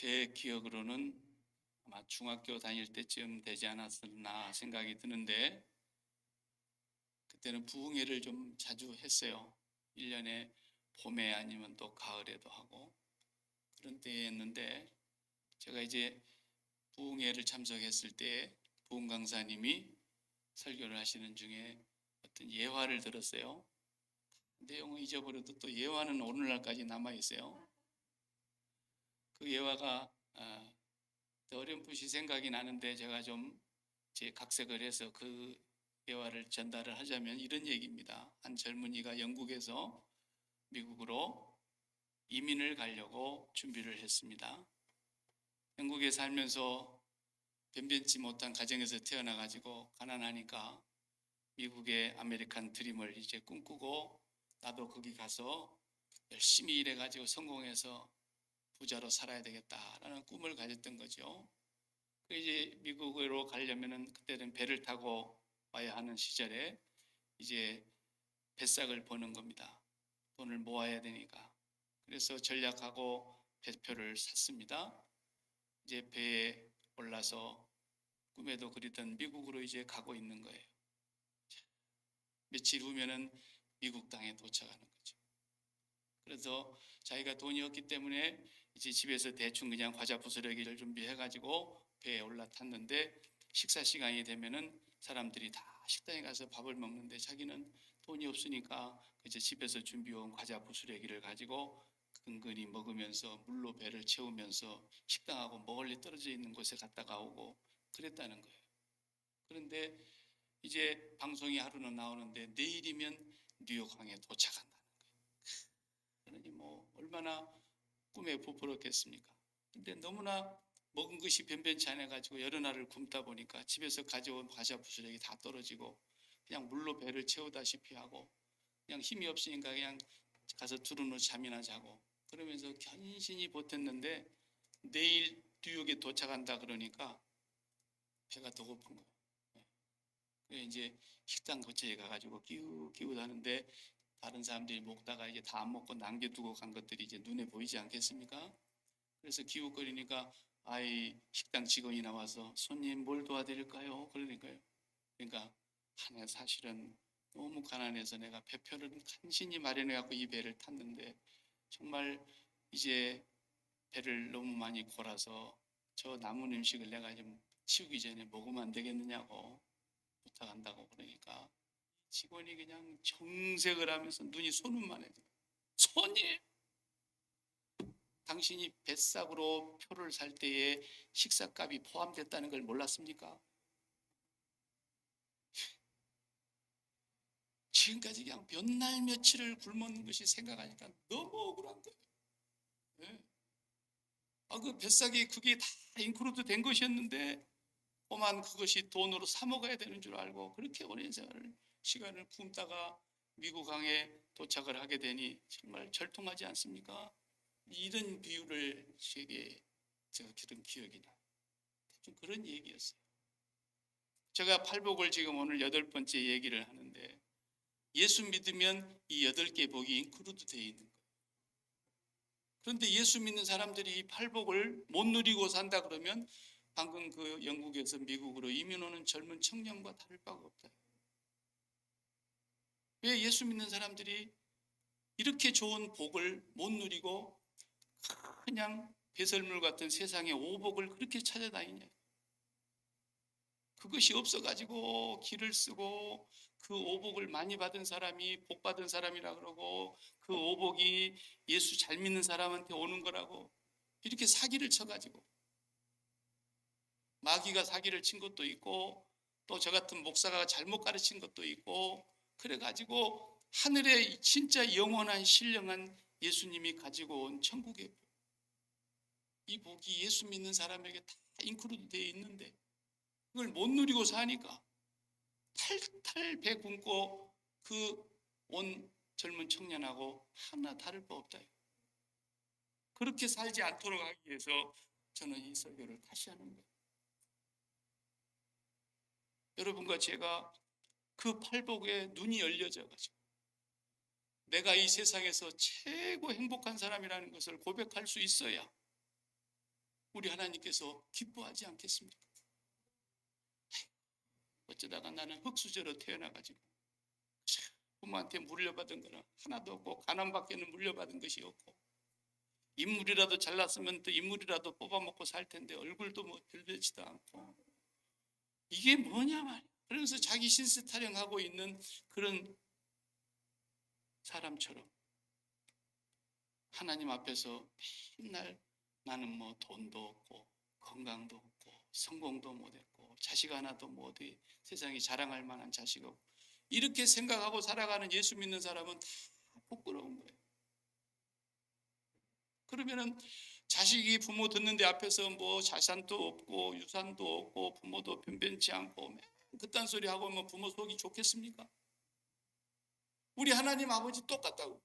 제 기억으로는 아마 중학교 다닐 때쯤 되지 않았었나 생각이 드는데, 그때는 부흥회를 좀 자주 했어요. 1년에 봄에 아니면 또 가을에도 하고 그런 때였는데, 제가 이제 부흥회를 참석했을 때 부흥 강사님이 설교를 하시는 중에 어떤 예화를 들었어요. 내용은 잊어버려도 또 예화는 오늘날까지 남아 있어요. 그 예화가 어렴풋이 생각이 나는데, 제가 좀 제 각색을 해서 그 예화를 전달을 하자면 이런 얘기입니다. 한 젊은이가 영국에서 미국으로 이민을 가려고 준비를 했습니다. 영국에 살면서 변변치 못한 가정에서 태어나 가지고 가난하니까 미국의 아메리칸 드림을 이제 꿈꾸고, 나도 거기 가서 열심히 일해 가지고 성공해서 부자로 살아야 되겠다라는 꿈을 가졌던 거죠. 이제 미국으로 가려면은 그때는 배를 타고 와야 하는 시절에 이제 배싹을 버는 겁니다. 돈을 모아야 되니까. 그래서 전략하고 배표를 샀습니다. 이제 배에 올라서 꿈에도 그리던 미국으로 이제 가고 있는 거예요. 며칠 후면은 미국 땅에 도착하는 거죠. 그래서 자기가 돈이 없기 때문에 이제 집에서 대충 그냥 과자 부스러기를 준비해가지고 배에 올라탔는데, 식사 시간이 되면은 사람들이 다 식당에 가서 밥을 먹는데 자기는 돈이 없으니까 이제 집에서 준비해온 과자 부스러기를 가지고 근근히 먹으면서 물로 배를 채우면서 식당하고 멀리 떨어져 있는 곳에 갔다가 오고 그랬다는 거예요. 그런데 이제 방송이 하루는 나오는데 내일이면 뉴욕항에 도착한다는 거예요. 그러니 뭐 얼마나 꿈에 부풀었겠습니까? 근데 너무나 먹은 것이 변변치 않아 가지고 여러 날을 굶다 보니까 집에서 가져온 과자 부스러기 다 떨어지고 그냥 물로 배를 채우다시피 하고, 그냥 힘이 없으니까 그냥 가서 두루누 잠이나 자고 그러면서 견신히 버텼는데, 내일 뉴욕에 도착한다 그러니까 배가 더 고픈 거예요. 그래서 이제 식당 근처에 가가지고 기웃기웃 하는데, 다른 사람들이 먹다가 이제 다 안 먹고 남겨두고 간 것들이 이제 눈에 보이지 않겠습니까? 그래서 기웃거리니까 아이 식당 직원이 나와서 손님 뭘 도와드릴까요? 그러니까요. 그러니까 하나 사실은 너무 가난해서 내가 배표를 간신히 마련해 갖고 이 배를 탔는데, 정말 이제 배를 너무 많이 골아서 저 남은 음식을 내가 좀 치우기 전에 먹으면 안 되겠느냐고 부탁한다고 그러니까, 직원이 그냥 정색을 하면서 눈이 손은만 해도, 손님, 당신이 뱃삭으로 표를 살 때에 식사값이 포함됐다는 걸 몰랐습니까? 지금까지 그냥 몇 날 며칠을 굶었는 것이 생각하니까 너무 억울한 거예요. 네. 그 뱃삭이 그게 다 인크루드 된 것이었는데, 오만 그것이 돈으로 사 먹어야 되는 줄 알고 그렇게 오랜 시간을 굶다가 미국항에 도착을 하게 되니 정말 절통하지 않습니까? 이런 비유를 제가 들은 기억이 나요. 좀 그런 얘기였어요. 제가 팔복을 지금 오늘 8번째 얘기를 하는데, 예수 믿으면 이 8개 복이 인크루드 되어 있는 거예요. 그런데 예수 믿는 사람들이 이 팔복을 못 누리고 산다 그러면 방금 그 영국에서 미국으로 이민 오는 젊은 청년과 다를 바가 없다. 왜 예수 믿는 사람들이 이렇게 좋은 복을 못 누리고 그냥 배설물 같은 세상의 오복을 그렇게 찾아다니냐? 그것이 없어가지고 길을 쓰고 그 오복을 많이 받은 사람이 복 받은 사람이라 그러고, 그 오복이 예수 잘 믿는 사람한테 오는 거라고 이렇게 사기를 쳐가지고, 마귀가 사기를 친 것도 있고 또 저 같은 목사가 잘못 가르친 것도 있고, 그래가지고 하늘에 진짜 영원한 신령한 예수님이 가지고 온 천국의 이 복이 예수 믿는 사람에게 다 인크루드 되어 있는데, 그걸 못 누리고 사니까 탈탈 배 굶고 그 온 젊은 청년하고 하나 다를 바 없다. 그렇게 살지 않도록 하기 위해서 저는 이 설교를 다시 하는 거예요. 여러분과 제가 그 팔복에 눈이 열려져 가지고 내가 이 세상에서 최고 행복한 사람이라는 것을 고백할 수 있어야 우리 하나님께서 기뻐하지 않겠습니까? 어쩌다가 나는 흙수저로 태어나가지고 부모한테 물려받은 거는 하나도 없고 가난밖에는 물려받은 것이 없고 인물이라도 잘났으면 또 인물이라도 뽑아먹고 살 텐데 얼굴도 뭐 들되지도 않고 이게 뭐냐 말이야. 그러면서 자기 신세 타령하고 있는 그런 사람처럼 하나님 앞에서 맨날 나는 뭐 돈도 없고 건강도 없고 성공도 못했고 자식 하나도 뭐 어디 세상에 자랑할 만한 자식 없고 이렇게 생각하고 살아가는 예수 믿는 사람은 다 부끄러운 거예요. 그러면은 자식이 부모 듣는데 앞에서 뭐 자산도 없고 유산도 없고 부모도 변변치 않고 그딴 소리 하고 뭐 부모 속이 좋겠습니까? 우리 하나님 아버지 똑같다고.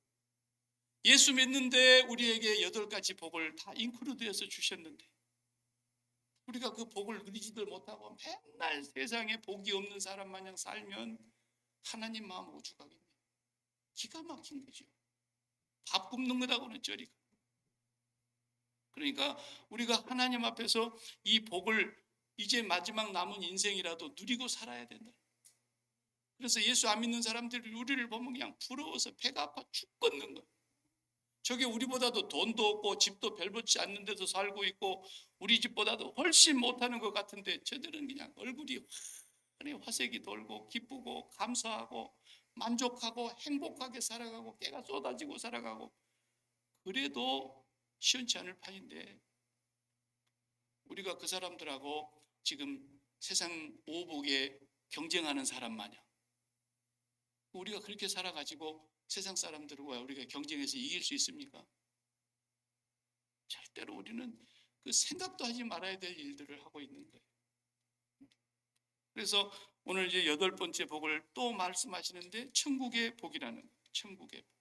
예수 믿는데 우리에게 8가지 복을 다 인클루드해서 주셨는데 우리가 그 복을 누리지들 못하고 맨날 세상에 복이 없는 사람 마냥 살면 하나님 마음 오죽하겠네요. 기가 막힌 거죠. 밥 굶는 거라고는 저리가. 그러니까 우리가 하나님 앞에서 이 복을 이제 마지막 남은 인생이라도 누리고 살아야 된다. 그래서 예수 안 믿는 사람들이 우리를 보면 그냥 부러워서 배가 아파 죽겠는 거예요. 저게 우리보다도 돈도 없고 집도 별볼지 않는 데서 살고 있고 우리 집보다도 훨씬 못하는 것 같은데 저들은 그냥 얼굴이 환히 화색이 돌고 기쁘고 감사하고 만족하고 행복하게 살아가고 깨가 쏟아지고 살아가고 그래도 시원치 않을 판인데 우리가 그 사람들하고 지금 세상 오복에 경쟁하는 사람 마냥 우리가 그렇게 살아가지고 세상 사람들과 우리가 경쟁해서 이길 수 있습니까? 절대로 우리는 그 생각도 하지 말아야 될 일들을 하고 있는 거예요. 그래서 오늘 이제 8번째 복을 또 말씀하시는데 천국의 복이라는 거예요. 천국의 복.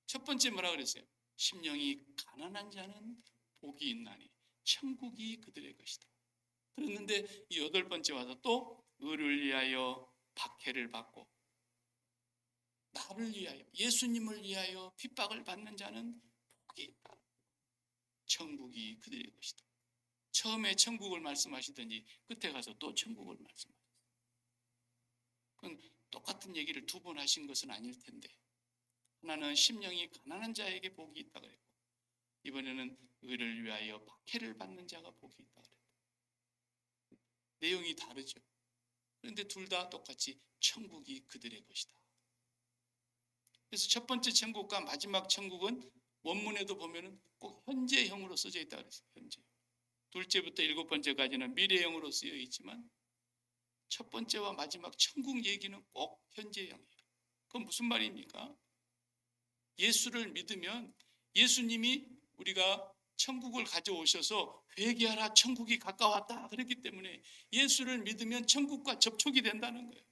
첫 번째 뭐라 그랬어요? 심령이 가난한 자는 복이 있나니 천국이 그들의 것이다. 그랬는데 이 8번째 와서 또 의를 위하여 박해를 받고 나를 위하여 예수님을 위하여 핍박을 받는 자는 복이 있다. 천국이 그들의 것이다. 처음에 천국을 말씀하시더니 끝에 가서 또 천국을 말씀하셨어요. 그건 똑같은 얘기를 2번 하신 것은 아닐 텐데 하나는 심령이 가난한 자에게 복이 있다 그랬고 이번에는 의를 위하여 박해를 받는 자가 복이 있다 그랬고 내용이 다르죠. 그런데 둘 다 똑같이 천국이 그들의 것이다. 그래서 첫 번째 천국과 마지막 천국은 원문에도 보면은 꼭 현재형으로 써져 있다 그랬어요. 현재. 둘째부터 7번째까지는 미래형으로 쓰여 있지만 첫 번째와 마지막 천국 얘기는 꼭 현재형이에요. 그건 무슨 말입니까? 예수를 믿으면 예수님이 우리가 천국을 가져오셔서 회개하라 천국이 가까웠다 그랬기 때문에 예수를 믿으면 천국과 접촉이 된다는 거예요.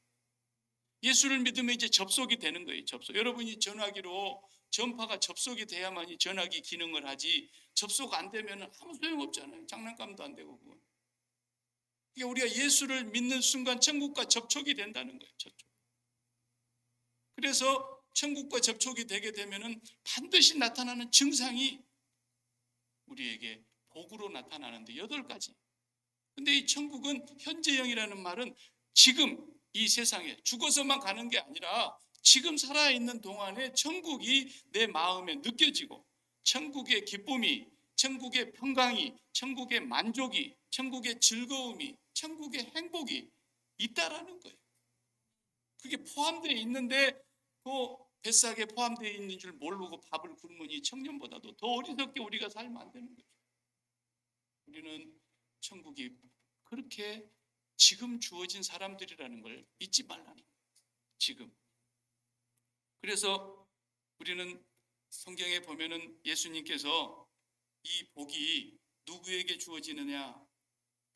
예수를 믿으면 이제 접속이 되는 거예요. 접속. 여러분이 전화기로 전파가 접속이 돼야만이 전화기 기능을 하지 접속 안 되면 아무 소용없잖아요. 장난감도 안 되고 그건. 그러니까 우리가 예수를 믿는 순간 천국과 접촉이 된다는 거예요. 접촉. 그래서 천국과 접촉이 되게 되면은 반드시 나타나는 증상이 우리에게 복으로 나타나는데 8가지. 근데 이 천국은 현재형이라는 말은 지금 이 세상에 죽어서만 가는 게 아니라 지금 살아있는 동안에 천국이 내 마음에 느껴지고 천국의 기쁨이, 천국의 평강이, 천국의 만족이, 천국의 즐거움이, 천국의 행복이 있다라는 거예요. 그게 포함되어 있는데 그 뱃삭에 포함되어 있는 줄 모르고 밥을 굶으니 청년보다도 더 어리석게 우리가 살면 안 되는 거죠. 우리는 천국이 그렇게 지금 주어진 사람들이라는 걸 잊지 말라는 거예요. 지금. 그래서 우리는 성경에 보면은 예수님께서 이 복이 누구에게 주어지느냐?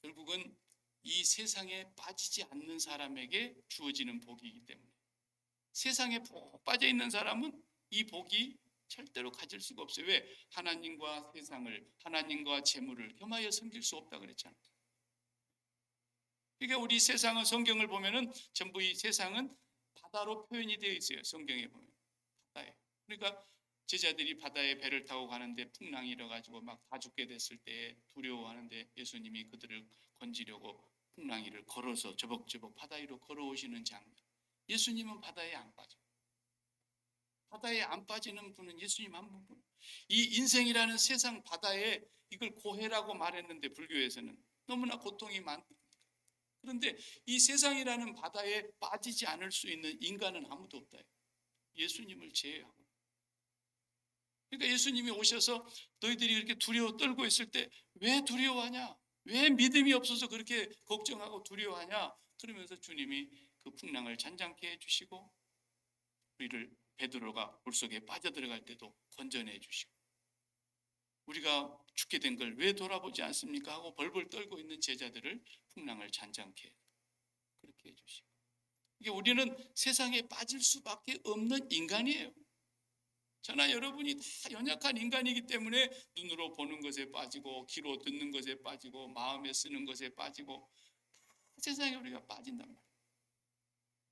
결국은 이 세상에 빠지지 않는 사람에게 주어지는 복이기 때문에 세상에 푹 빠져 있는 사람은 이 복이 절대로 가질 수가 없어요. 왜? 하나님과 세상을, 하나님과 재물을 겸하여 섬길 수 없다 그랬잖아요. 그러니까 우리 세상은 성경을 보면은 전부 이 세상은 바다로 표현이 되어 있어요. 성경에 보면 바다에. 그러니까 제자들이 바다에 배를 타고 가는데 풍랑이 일어가지고 막 다 죽게 됐을 때 두려워하는데 예수님이 그들을 건지려고 풍랑이를 걸어서 저벅저벅 바다 위로 걸어오시는 장면. 예수님은 바다에 안 빠져. 바다에 안 빠지는 분은 예수님 한 분. 이 인생이라는 세상 바다에 이걸 고해라고 말했는데 불교에서는 너무나 고통이 많다. 그런데 이 세상이라는 바다에 빠지지 않을 수 있는 인간은 아무도 없다. 예수님을 제외하고. 그러니까 예수님이 오셔서 너희들이 이렇게 두려워 떨고 있을 때 왜 두려워하냐? 왜 믿음이 없어서 그렇게 걱정하고 두려워하냐? 그러면서 주님이 그 풍랑을 잔잔케 해주시고 우리를 베드로가 물속에 빠져들어갈 때도 건져내 주시고 우리가 죽게 된 걸 왜 돌아보지 않습니까? 하고 벌벌 떨고 있는 제자들을 풍랑을 잔잔케 그렇게 해주시고 이게 우리는 세상에 빠질 수밖에 없는 인간이에요. 저나 여러분이 다 연약한 인간이기 때문에 눈으로 보는 것에 빠지고 귀로 듣는 것에 빠지고 마음에 쓰는 것에 빠지고 세상에 우리가 빠진단 말이에요.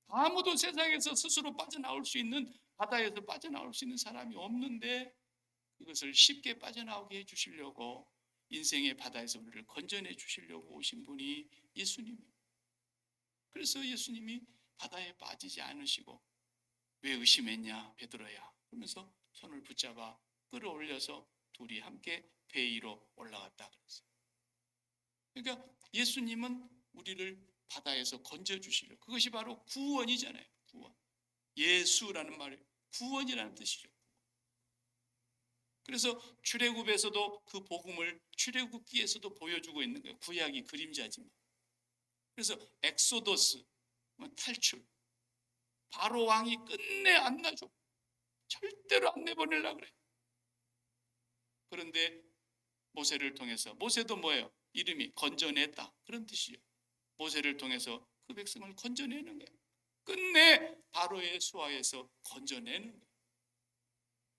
아무도 세상에서 스스로 빠져나올 수 있는 바다에서 빠져나올 수 있는 사람이 없는데 그것을 쉽게 빠져나오게 해주시려고 인생의 바다에서 우리를 건져내 주시려고 오신 분이 예수님이에요. 그래서 예수님이 바다에 빠지지 않으시고 왜 의심했냐 베드로야 그러면서 손을 붙잡아 끌어올려서 둘이 함께 배 위로 올라갔다 그랬어요. 그러니까 예수님은 우리를 바다에서 건져주시려 그것이 바로 구원이잖아요. 구원. 예수라는 말이 구원이라는 뜻이죠. 그래서 출애굽에서도 그 복음을 출애굽기에서도 보여주고 있는 거예요. 구약이 그림자지만. 그래서 엑소더스 탈출. 바로 왕이 끝내 안 놔줘. 절대로 안 내보내려고 그래. 그런데 모세를 통해서 모세도 뭐예요? 이름이 건져냈다 그런 뜻이에요. 모세를 통해서 그 백성을 건져내는 거예요. 끝내 바로의 수하에서 건져내는 거예요.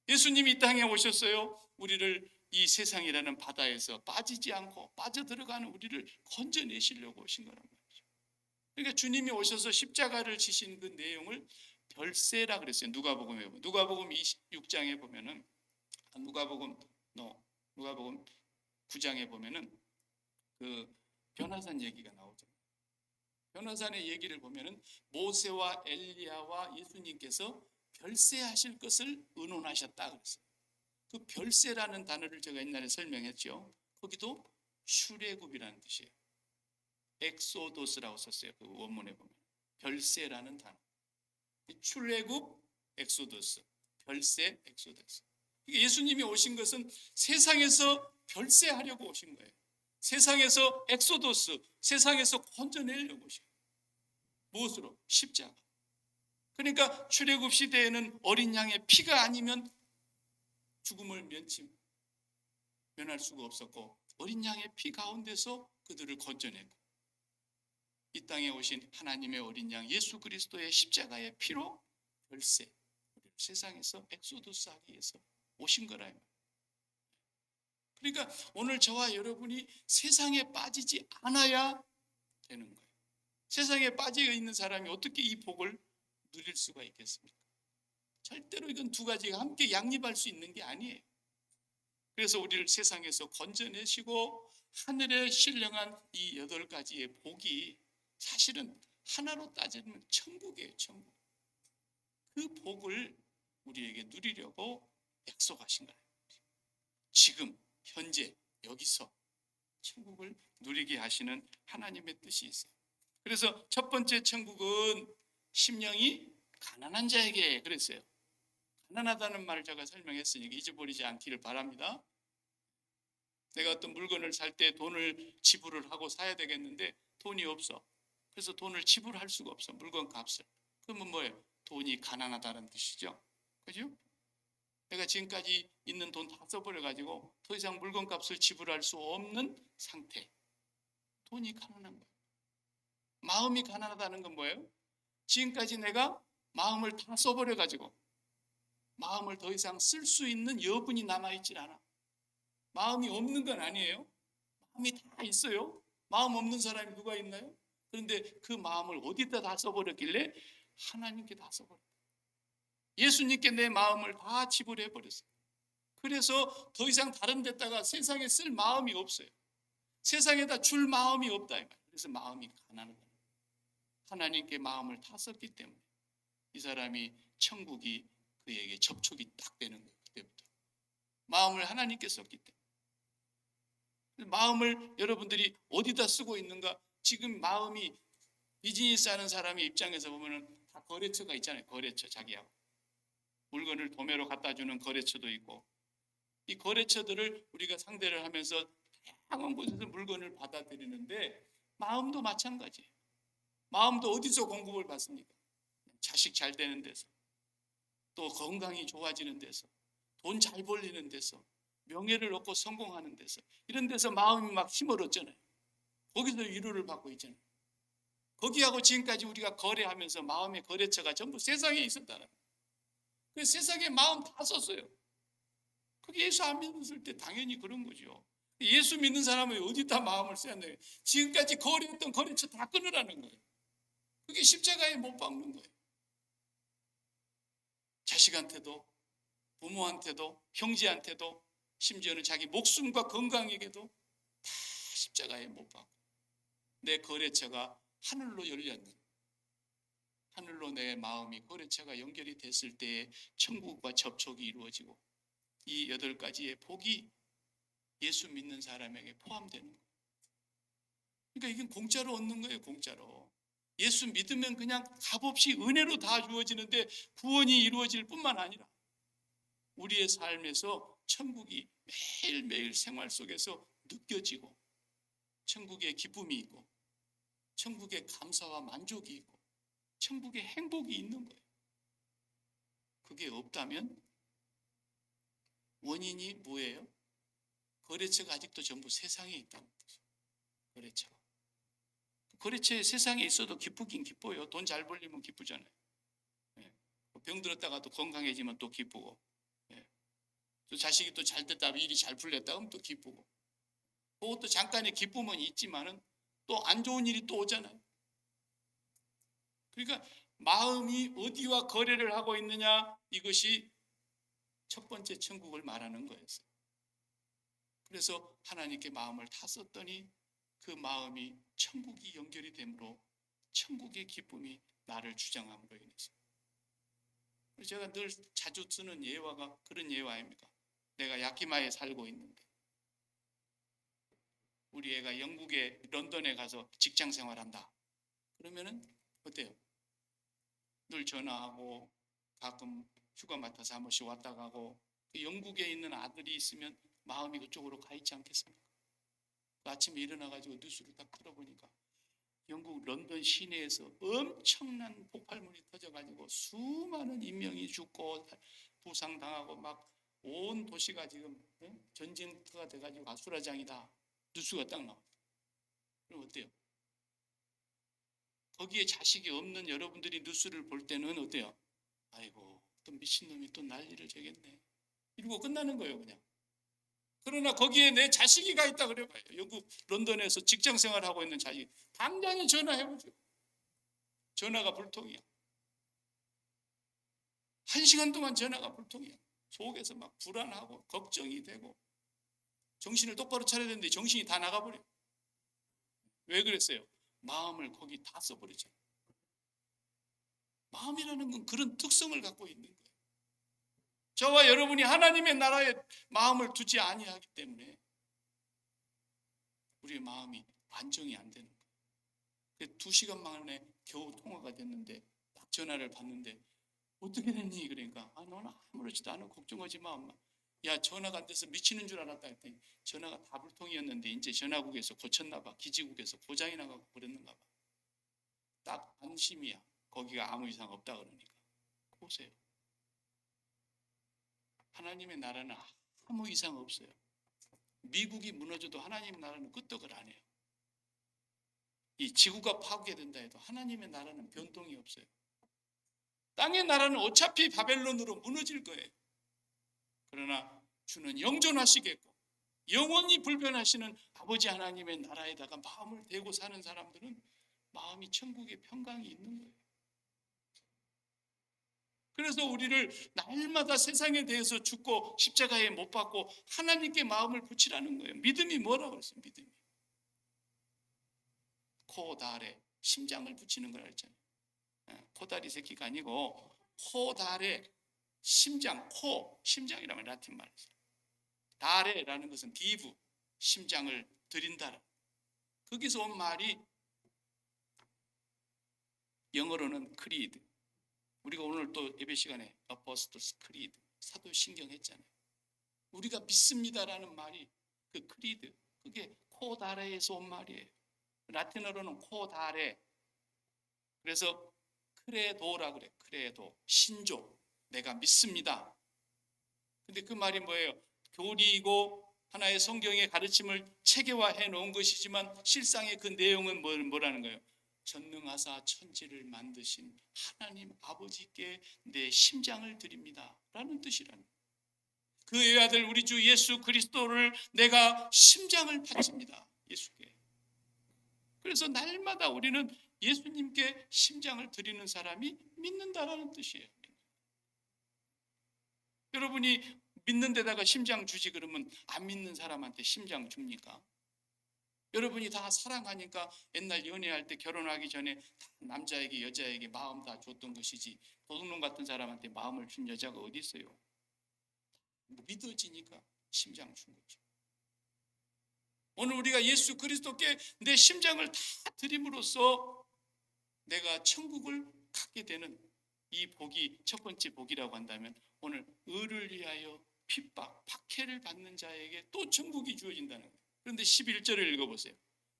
예수님이 이 땅에 오셨어요. 우리를 이 세상이라는 바다에서 빠지지 않고 빠져들어가는 우리를 건져내시려고 오신 거란 말이죠. 그러니까 주님이 오셔서 십자가를 지신 그 내용을 별세라 그랬어요. 누가복음에 보면 누가복음 26장에 보면은 누가복음 9장에 보면은 그 변화산 얘기가 나오죠. 변화산의 얘기를 보면은 모세와 엘리야와 예수님께서 별세하실 것을 의논하셨다 그랬어요. 그 별세라는 단어를 제가 옛날에 설명했죠. 거기도 출애굽이라는 뜻이에요. 엑소도스라고 썼어요. 그 원문에 보면 별세라는 단어. 출애굽, 엑소도스, 별세, 엑소도스. 예수님이 오신 것은 세상에서 별세하려고 오신 거예요. 세상에서 엑소도스, 세상에서 건져내려고 오신 거예요. 무엇으로? 십자가. 그러니까 출애굽 시대에는 어린 양의 피가 아니면 죽음을 면할 수가 없었고 어린 양의 피 가운데서 그들을 건져내고 이 땅에 오신 하나님의 어린 양 예수 그리스도의 십자가의 피로 별세 세상에서 엑소도스 하기 위해서 오신 거라요. 그러니까 오늘 저와 여러분이 세상에 빠지지 않아야 되는 거예요. 세상에 빠져 있는 사람이 어떻게 이 복을 누릴 수가 있겠습니까? 절대로 이건 두 가지가 함께 양립할 수 있는 게 아니에요. 그래서 우리를 세상에서 건져내시고 하늘에 신령한 이 8가지의 복이 사실은 하나로 따지면 천국이에요. 천국. 그 복을 우리에게 누리려고 약속하신 거예요. 지금 현재 여기서 천국을 누리게 하시는 하나님의 뜻이 있어요. 그래서 첫 번째 천국은 심령이 가난한 자에게 그랬어요. 가난하다는 말을 제가 설명했으니까 잊어버리지 않기를 바랍니다. 내가 어떤 물건을 살 때 돈을 지불을 하고 사야 되겠는데 돈이 없어. 그래서 돈을 지불할 수가 없어. 물건 값을. 그러면 뭐예요? 돈이 가난하다는 뜻이죠. 그죠? 내가 지금까지 있는 돈 다 써버려가지고 더 이상 물건 값을 지불할 수 없는 상태. 돈이 가난한 거예요. 마음이 가난하다는 건 뭐예요? 지금까지 내가 마음을 다 써버려가지고 마음을 더 이상 쓸 수 있는 여분이 남아있질 않아. 마음이 없는 건 아니에요. 마음이 다 있어요. 마음 없는 사람이 누가 있나요? 그런데 그 마음을 어디다 다 써버렸길래 하나님께 다 써버렸다. 예수님께 내 마음을 다 지불해 버렸어요. 그래서 더 이상 다른 데다가 세상에 쓸 마음이 없어요. 세상에다 줄 마음이 없다 이 말이에요. 그래서 마음이 가난한 거예요. 하나님께 마음을 다 썼기 때문에 이 사람이 천국이 그에게 접촉이 딱 되는 거예요. 그때부터 마음을 하나님께 썼기 때문에. 마음을 여러분들이 어디다 쓰고 있는가? 지금 마음이 비즈니스 하는 사람의 입장에서 보면은 다 거래처가 있잖아요. 거래처, 자기하고 물건을 도매로 갖다 주는 거래처도 있고, 이 거래처들을 우리가 상대를 하면서 다양한 곳에서 물건을 받아들이는데, 마음도 마찬가지예요. 마음도 어디서 공급을 받습니까? 자식 잘 되는 데서, 또 건강이 좋아지는 데서, 돈 잘 벌리는 데서, 명예를 얻고 성공하는 데서, 이런 데서 마음이 막 힘을 얻잖아요. 거기서 위로를 받고 있잖아요. 거기하고 지금까지 우리가 거래하면서 마음의 거래처가 전부 세상에 있었다는 거예요. 그래서 세상에 마음 다 썼어요. 그게 예수 안 믿었을 때 당연히 그런 거죠. 예수 믿는 사람은 어디다 마음을 써야 돼요? 지금까지 거래했던 거래처 다 끊으라는 거예요. 그게 십자가에 못 박는 거예요. 자식한테도, 부모한테도, 형제한테도, 심지어는 자기 목숨과 건강에게도 다 십자가에 못 박고, 내 거래처가 하늘로 열렸는, 하늘로 내 마음이 거래처가 연결이 됐을 때에 천국과 접촉이 이루어지고, 이 8가지의 복이 예수 믿는 사람에게 포함되는 거예요. 그러니까 이건 공짜로 얻는 거예요. 공짜로. 예수 믿으면 그냥 값없이 은혜로 다 주어지는데, 구원이 이루어질 뿐만 아니라 우리의 삶에서 천국이 매일매일 생활 속에서 느껴지고, 천국의 기쁨이 있고, 천국의 감사와 만족이 있고, 천국의 행복이 있는 거예요. 그게 없다면 원인이 뭐예요? 거래처가 아직도 전부 세상에 있다는 거죠. 거래처가. 거래처에 세상에 있어도 기쁘긴 기뻐요. 돈 잘 벌리면 기쁘잖아요. 병 들었다가 또 건강해지면 또 기쁘고, 또 자식이 또 잘 됐다, 일이 잘 풀렸다 하면 또 기쁘고, 그것도 잠깐의 기쁨은 있지만은 또 안 좋은 일이 또 오잖아요. 그러니까 마음이 어디와 거래를 하고 있느냐, 이것이 첫 번째 천국을 말하는 거였어요. 그래서 하나님께 마음을 다 썼더니 그 마음이 천국이 연결이 되므로 천국의 기쁨이 나를 주장함으로 인해서. 제가 늘 자주 쓰는 예화가 그런 예화입니다. 내가 야키마에 살고 있는데 우리 애가 영국에 런던에 가서 직장 생활한다. 그러면은 어때요? 늘 전화하고 가끔 휴가 맡아서 한 번씩 왔다 가고, 그 영국에 있는 아들이 있으면 마음이 그쪽으로 가 있지 않겠습니까? 그 아침에 일어나가지고 뉴스를 딱 틀어보니까 영국 런던 시내에서 엄청난 폭발물이 터져가지고 수많은 인명이 죽고 부상당하고 막 온 도시가 지금 전쟁터가 돼가지고 아수라장이다. 뉴스가 딱 나와요. 그럼 어때요? 거기에 자식이 없는 여러분들이 뉴스를 볼 때는 어때요? 아이고, 또 미친놈이 또 난리를 저겠네. 이러고 끝나는 거예요, 그냥. 그러나 거기에 내 자식이 가 있다 그래봐요. 영국 런던에서 직장 생활하고 있는 자식, 당장에 전화해보죠. 전화가 불통이야. 1시간 동안 전화가 불통이야. 속에서 막 불안하고 걱정이 되고 정신을 똑바로 차려야 되는데 정신이 다 나가버려. 왜 그랬어요? 마음을 거기 다 써버리잖아요. 마음이라는 건 그런 특성을 갖고 있는 거예요. 저와 여러분이 하나님의 나라에 마음을 두지 아니하기 때문에 우리의 마음이 안정이 안 되는 거예요. 2시간 만에 겨우 통화가 됐는데 딱 전화를 받는데 어떻게 됐니? 그러니까 너는 아무렇지도 않아. 걱정하지 마 엄마. 야, 전화가 안 돼서 미치는 줄 알았다 했더니 전화가 다 불통이었는데 이제 전화국에서 고쳤나 봐. 기지국에서 고장이 나가고 그랬는가 봐. 딱 안심이야. 거기가 아무 이상 없다 그러니까. 보세요. 하나님의 나라는 아무 이상 없어요. 미국이 무너져도 하나님의 나라는 끄떡을 안 해요. 이 지구가 파괴된다 해도 하나님의 나라는 변동이 없어요. 땅의 나라는 어차피 바벨론으로 무너질 거예요. 그러나 주는 영존하시겠고 영원히 불변하시는 아버지 하나님의 나라에다가 마음을 대고 사는 사람들은 마음이 천국의 평강이 있는 거예요. 그래서 우리를 날마다 세상에 대해서 죽고 십자가에 못 박고 하나님께 마음을 붙이라는 거예요. 믿음이 뭐라고 그랬어요? 믿음이 코달에 심장을 붙이는 거라 했잖아요. 코다리 새끼가 아니고 코달에 심장, 심장이라면 라틴 말이죠. 다레라는 것은 기부, 심장을 드린다. 거기서 온 말이 영어로는 크리드. 우리가 오늘 또 예배 시간에 어포스톨스 크리드, 사도신경 했잖아요. 우리가 믿습니다라는 말이 그 크리드, 그게 코다레에서 온 말이에요. 라틴어로는 코다레. 그래서 크레도라 그래. 크레도, 신조. 내가 믿습니다. 근데 그 말이 뭐예요? 교리이고 하나의 성경의 가르침을 체계화해 놓은 것이지만 실상의 그 내용은 뭐라는 거예요? 전능하사 천지를 만드신 하나님 아버지께 내 심장을 드립니다 라는 뜻이라는 거예요. 그 외아들 우리 주 예수 그리스도를 내가 심장을 바칩니다. 예수께. 그래서 날마다 우리는 예수님께 심장을 드리는 사람이 믿는다라는 뜻이에요. 여러분이 믿는 데다가 심장 주지 그러면 안 믿는 사람한테 심장 줍니까? 여러분이 다 사랑하니까 옛날 연애할 때 결혼하기 전에 남자에게 여자에게 마음 다 줬던 것이지 도둑놈 같은 사람한테 마음을 준 여자가 어디 있어요? 믿어지니까 심장 준 거죠. 오늘 우리가 예수 그리스도께 내 심장을 다 드림으로써 내가 천국을 갖게 되는 이 복이 첫 번째 복이라고 한다면 오늘 의를 위하여 핍박, 박해를 받는 자에게 또 천국이 주어진다는 거예요. 그런데 11절을 읽어보세요.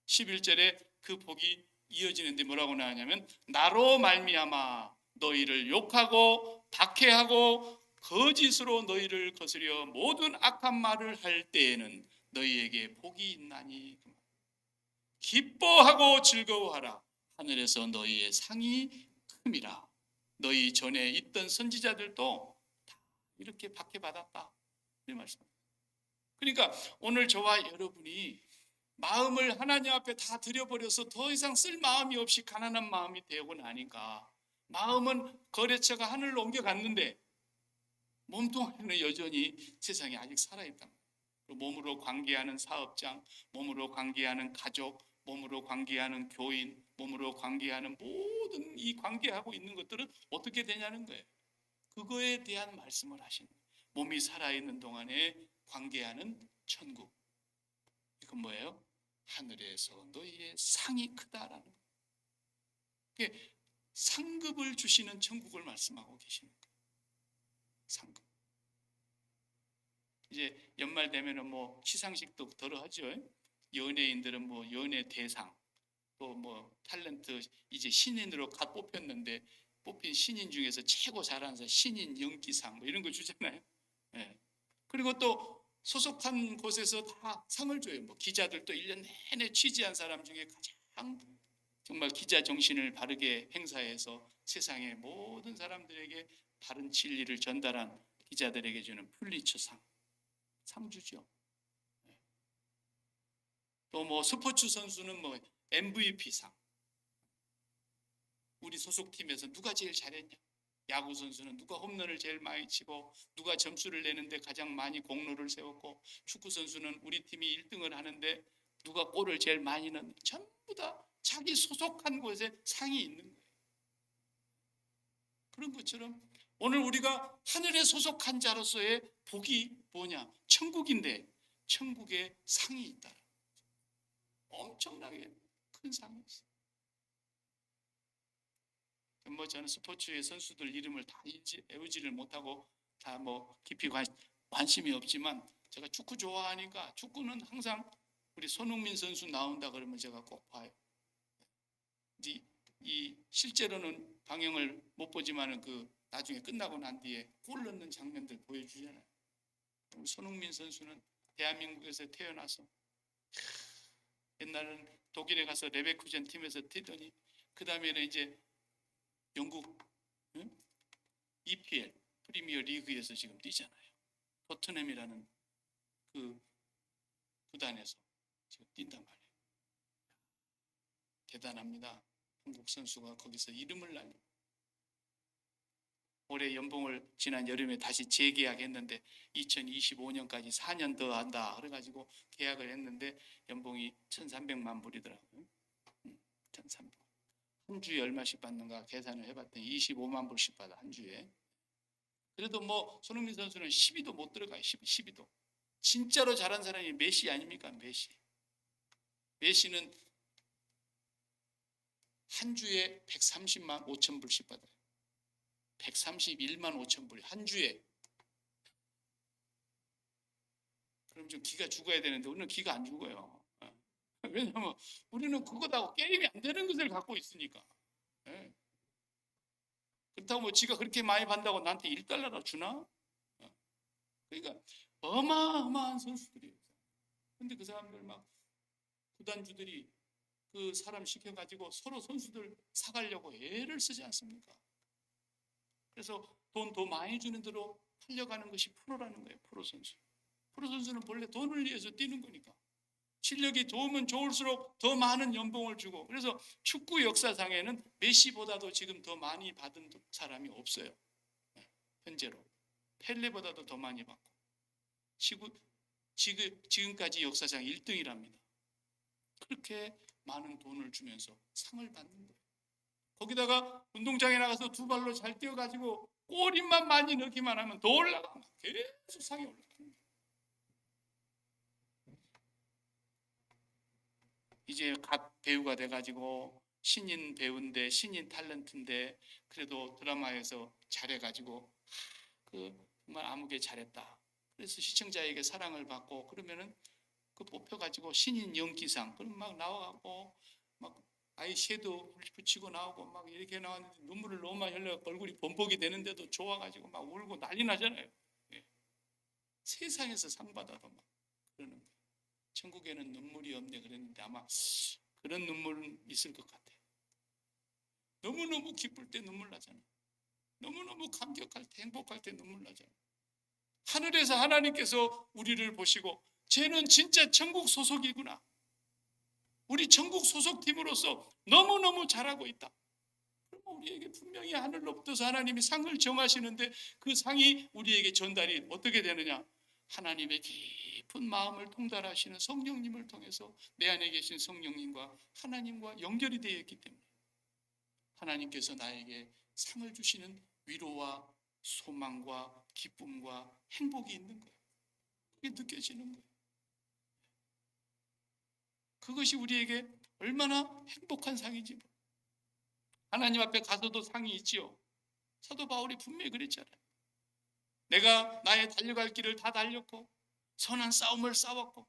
11절에 그 복이 이어지는데 뭐라고 나오냐면 나로 말미암아 너희를 욕하고 박해하고 거짓으로 너희를 거스려 모든 악한 말을 할 때에는 너희에게 복이 있나니 기뻐하고 즐거워하라. 하늘에서 너희의 상이 큼이라. 너희 전에 있던 선지자들도 다 이렇게 박해받았다. 이 말씀. 그러니까 오늘 저와 여러분이 마음을 하나님 앞에 다 드려버려서 더 이상 쓸 마음이 없이 가난한 마음이 되고 나니까 마음은 거래처가 하늘로 옮겨갔는데 몸뚱아리는 여전히 세상에 아직 살아있단 말이에요. 몸으로 관계하는 사업장, 몸으로 관계하는 가족, 몸으로 관계하는 교인, 몸으로 관계하는 모든 이 관계하고 있는 것들은 어떻게 되냐는 거예요. 그거에 대한 말씀을 하신 거예요. 몸이 살아있는 동안에 관계하는 천국. 이건 뭐예요? 하늘에서 너희의 상이 크다라는 거예요. 상급을 주시는 천국을 말씀하고 계시는 거예요. 상급. 이제 연말 되면은 뭐 시상식도 덜어 하죠. 연예인들은 뭐 연예 대상, 또 뭐 탤런트 이제 신인으로 갓 뽑혔는데 뽑힌 신인 중에서 최고 잘하는 사람 신인 연기상 뭐 이런 거 주잖아요. 예. 그리고 또 소속한 곳에서 다 상을 줘요. 뭐 기자들도 1년 내내 취재한 사람 중에 가장 정말 기자 정신을 바르게 행사해서 세상의 모든 사람들에게 바른 진리를 전달한 기자들에게 주는 퓰리처상 상 주죠. 또 뭐 스포츠 선수는 뭐 MVP상. 우리 소속팀에서 누가 제일 잘했냐? 야구 선수는 누가 홈런을 제일 많이 치고 누가 점수를 내는데 가장 많이 공로를 세웠고 축구 선수는 우리 팀이 1등을 하는데 누가 골을 제일 많이 넣는 전부 다 자기 소속한 곳에 상이 있는 거예요. 그런 것처럼 오늘 우리가 하늘에 소속한 자로서의 복이 뭐냐? 천국인데 천국에 상이 있다. 엄청나게 큰 상이 있어요. 뭐 저는 스포츠의 선수들 이름을 다 외우지를 못하고 다 뭐 깊이 관심이 없지만 제가 축구 좋아하니까 축구는 항상 우리 손흥민 선수 나온다 그러면 제가 꼭 봐요. 이 실제로는 방영을 못 보지만은 그 나중에 끝나고 난 뒤에 골 넣는 장면들 보여주잖아요. 손흥민 선수는 대한민국에서 태어나서 옛날은 독일에 가서 레베쿠젠 팀에서 뛰더니 그 다음에는 이제 영국 EPL 프리미어 리그에서 지금 뛰잖아요. 토트넘이라는 그 구단에서 지금 뛴단 말이에요. 대단합니다. 한국 선수가 거기서 이름을 날려. 올해 연봉을 지난 여름에 다시 재계약했는데 2025년까지 4년 더 한다 그래가지고 계약을 했는데 연봉이 1,300만 불이더라고요. 1,300. 한 주에 얼마씩 받는가 계산을 해봤더니 25만 불씩 받아 한 주에. 그래도 뭐 손흥민 선수는 10위도 못 들어가요. 10위도. 진짜로 잘한 사람이 메시 아닙니까? 메시는 한 주에 130만 5천 불씩 받아요. 131만 5천 불 한 주에. 그럼 좀 기가 죽어야 되는데 우리는 기가 안 죽어요. 왜냐하면 우리는 그거다고 게임이 안 되는 것을 갖고 있으니까. 그렇다고 뭐 지가 그렇게 많이 받는다고 나한테 1달러나 주나? 그러니까 어마어마한 선수들이에요. 근데 그 사람들 막 구단주들이 그 사람 시켜가지고 서로 선수들 사가려고 애를 쓰지 않습니까? 그래서 돈 더 많이 주는 대로 팔려가는 것이 프로라는 거예요. 프로 선수. 프로 선수는 본래 돈을 위해서 뛰는 거니까. 실력이 좋으면 좋을수록 더 많은 연봉을 주고. 그래서 축구 역사상에는 메시보다도 지금 더 많이 받은 사람이 없어요. 현재로. 펠레보다도 더 많이 받고. 지금까지 역사상 1등이랍니다. 그렇게 많은 돈을 주면서 상을 받는 거예요. 거기다가 운동장에 나가서 두 발로 잘 뛰어가지고 골인만 많이 넣기만 하면 더 올라가. 계속 상이 올라가는 거예요. 이제 갓 배우가 돼가지고 신인 배우인데 신인 탤런트인데 그래도 드라마에서 잘해가지고 정말 아무개 잘했다. 그래서 시청자에게 사랑을 받고 그러면은 그 뽑혀가지고 신인 연기상 그럼 막 나와가고 막 아이 섀도우 붙이고 나오고 막 이렇게 나왔는데 눈물을 너무 많이 흘려 얼굴이 범벅이 되는데도 좋아가지고 막 울고 난리 나잖아요. 예. 세상에서 상 받아도 막 그러는 거예요. 천국에는 눈물이 없네 그랬는데 아마 그런 눈물은 있을 것 같아요. 너무너무 기쁠 때 눈물 나잖아요. 너무너무 감격할 때 행복할 때 눈물 나잖아요. 하늘에서 하나님께서 우리를 보시고 쟤는 진짜 천국 소속이구나. 우리 천국 소속팀으로서 너무너무 잘하고 있다. 그러면 우리에게 분명히 하늘로부터 하나님이 상을 정하시는데 그 상이 우리에게 전달이 어떻게 되느냐? 하나님의 깊은 마음을 통달하시는 성령님을 통해서 내 안에 계신 성령님과 하나님과 연결이 되어 있기 때문에 하나님께서 나에게 상을 주시는 위로와 소망과 기쁨과 행복이 있는 거예요. 그게 느껴지는 거예요. 그것이 우리에게 얼마나 행복한 상인지. 하나님 앞에 가서도 상이 있지요. 사도 바울이 분명히 그랬잖아요. 내가 나의 달려갈 길을 다 달렸고 선한 싸움을 싸웠고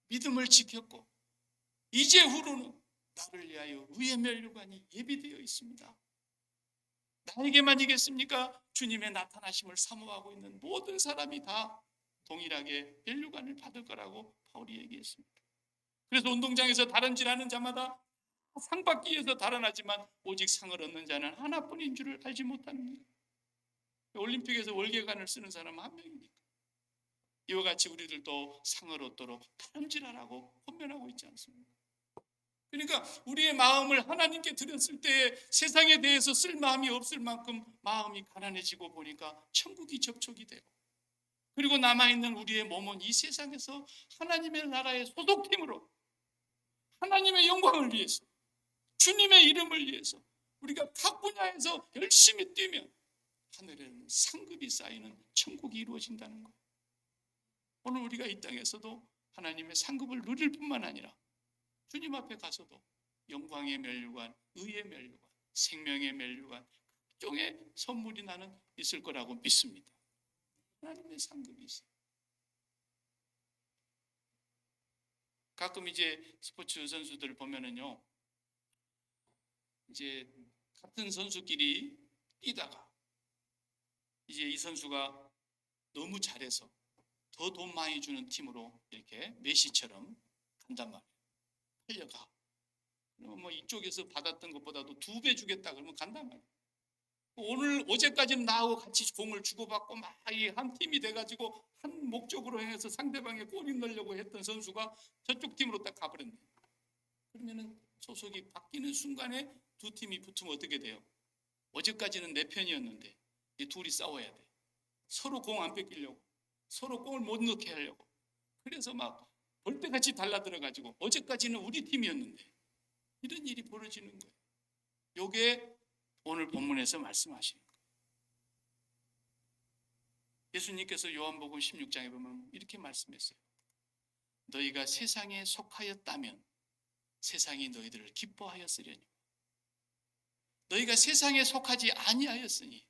믿음을 지켰고 이제 후로는 나를 위하여 의의 면류관이 예비되어 있습니다. 나에게만 이겠습니까? 주님의 나타나심을 사모하고 있는 모든 사람이 다 동일하게 면류관을 받을 거라고 바울이 얘기했습니다. 그래서 운동장에서 다름질하는 자마다 상 받기 위해서 달아나지만 오직 상을 얻는 자는 하나뿐인 줄을 알지 못합니다. 올림픽에서 월계관을 쓰는 사람은 한 명이니까. 이와 같이 우리들도 상을 얻도록 다름질하라고 권면하고 있지 않습니까? 그러니까 우리의 마음을 하나님께 드렸을 때 세상에 대해서 쓸 마음이 없을 만큼 마음이 가난해지고 보니까 천국이 접촉이 돼요. 그리고 남아있는 우리의 몸은 이 세상에서 하나님의 나라의 소속팀으로 하나님의 영광을 위해서 주님의 이름을 위해서 우리가 각 분야에서 열심히 뛰면 하늘에는 상급이 쌓이는 천국이 이루어진다는 것. 오늘 우리가 이 땅에서도 하나님의 상급을 누릴 뿐만 아니라 주님 앞에 가서도 영광의 면류관, 의의 면류관, 생명의 면류관 각종의 선물이 나는 있을 거라고 믿습니다. 하나님의 상급이 있어요. 가끔 이제 스포츠 선수들 보면은요, 이제 같은 선수끼리 뛰다가 이제 이 선수가 너무 잘해서 더 돈 많이 주는 팀으로 이렇게 메시처럼 간단 말이에요. 팔려가. 그러면 뭐 이쪽에서 받았던 것보다도 2배 주겠다 그러면 간단 말이에요. 어제까지는 나하고 같이 공을 주고받고 막 한 팀이 돼가지고 한 목적으로 해서 상대방의 골이 넣으려고 했던 선수가 저쪽 팀으로 딱 가버렸네. 그러면은 소속이 바뀌는 순간에 두 팀이 붙으면 어떻게 돼요? 어제까지는 내 편이었는데 이 둘이 싸워야 돼. 서로 공 안 뺏기려고, 서로 공을 못 넣게 하려고. 그래서 막 벌떼같이 달라들어가지고 어제까지는 우리 팀이었는데 이런 일이 벌어지는 거예요. 요게 오늘 본문에서 말씀하시는 거예요. 예수님께서 요한복음 16장에 보면 이렇게 말씀했어요. 너희가 세상에 속하였다면 세상이 너희들을 기뻐하였으려니 너희가 세상에 속하지 아니하였으니